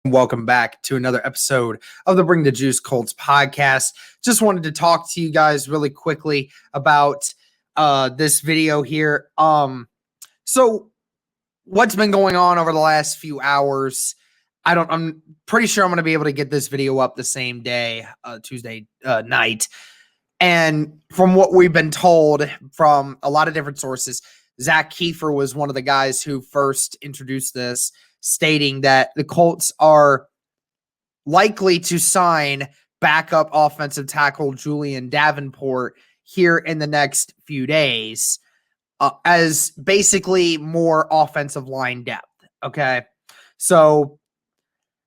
Welcome back to another episode of the Bring the Juice Colts podcast. Just wanted to talk to you guys really quickly about this video here. So what's been going on over the last few hours? I'm pretty sure I'm going to be able to get this video up the same day, Tuesday night. And from what we've been told from a lot of different sources, Zach Kiefer was one of the guys who first introduced this, stating that the Colts are likely to sign backup offensive tackle Julien Davenport here in the next few days as basically more offensive line depth. Okay. So,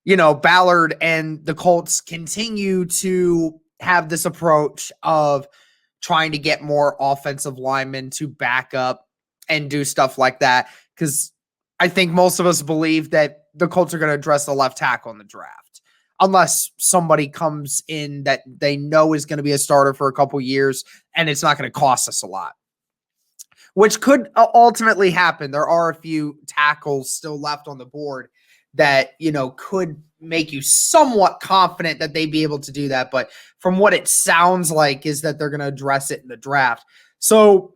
Ballard and the Colts continue to have this approach of trying to get more offensive linemen to back up and do stuff like that, because I think most of us believe that the Colts are going to address the left tackle in the draft, unless somebody comes in that they know is going to be a starter for a couple years and it's not going to cost us a lot, which could ultimately happen. There are a few tackles still left on the board that, could make you somewhat confident that they'd be able to do that. But from what it sounds like is that they're going to address it in the draft. So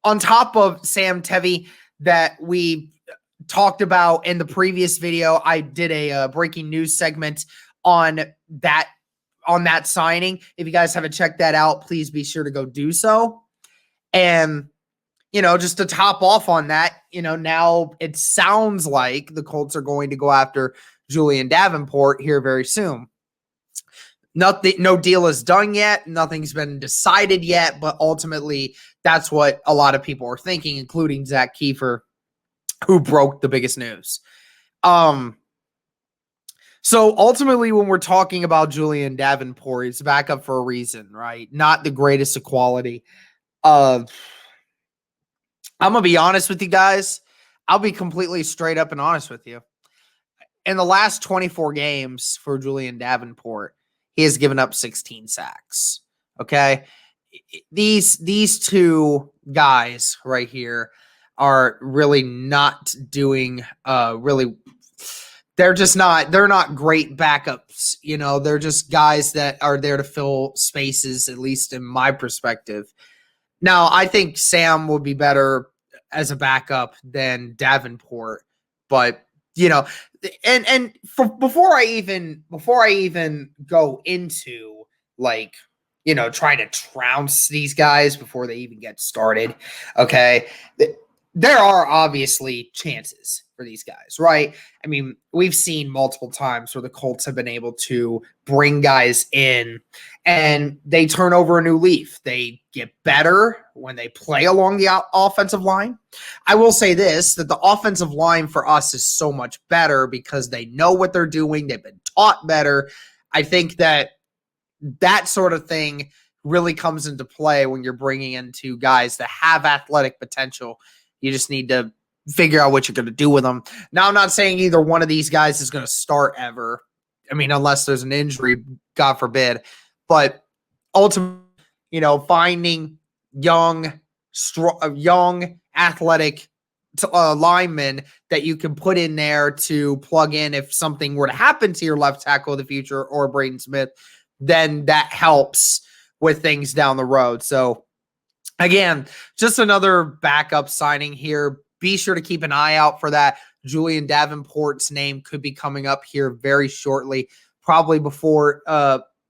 on top of Sam Tevi that we talked about in the previous video, I did a breaking news segment on that signing. If you guys haven't checked that out, please be sure to go do so. And, just to top off on that, now it sounds like the Colts are going to go after Julien Davenport here very soon. No deal is done yet. Nothing's been decided yet, but ultimately that's what a lot of people are thinking, including Zach Kiefer, who broke the biggest news. So ultimately, when we're talking about Julien Davenport, he's back up for a reason, right? Not the greatest of quality. I'm going to be honest with you guys. I'll be completely straight up and honest with you. In the last 24 games for Julien Davenport, he has given up 16 sacks. Okay? These two guys right here are really not doing they're not great backups. They're just guys that are there to fill spaces, at least in my perspective. Now, I think Sam would be better as a backup than Davenport, but and before I even go into trying to trounce these guys before they even get started, okay, there are obviously chances for these guys, right? I mean, we've seen multiple times where the Colts have been able to bring guys in and they turn over a new leaf. They get better when they play along the offensive line. I will say this, that the offensive line for us is so much better because they know what they're doing. They've been taught better. I think that sort of thing really comes into play when you're bringing in two guys that have athletic potential. You just need to figure out what you're going to do with them. Now, I'm not saying either one of these guys is going to start ever. I mean, unless there's an injury, God forbid. But ultimately, finding young, athletic linemen that you can put in there to plug in if something were to happen to your left tackle in the future or Braden Smith, then that helps with things down the road. So, again, just another backup signing here. Be sure to keep an eye out for that. Julien Davenport's name could be coming up here very shortly, probably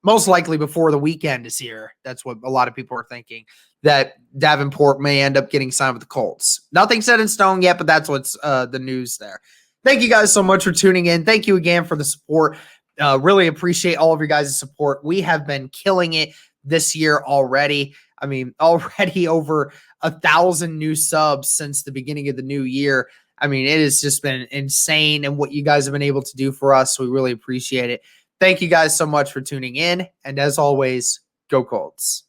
most likely before the weekend is here. That's what a lot of people are thinking, that Davenport may end up getting signed with the Colts. Nothing set in stone yet, but that's what's the news there. Thank you guys so much for tuning in. Thank you again for the support. Really appreciate all of your guys' support. We have been killing it this year already. I mean, already over 1,000 new subs since the beginning of the new year. I mean, it has just been insane, and what you guys have been able to do for us. We really appreciate it. Thank you guys so much for tuning in. And as always, go Colts.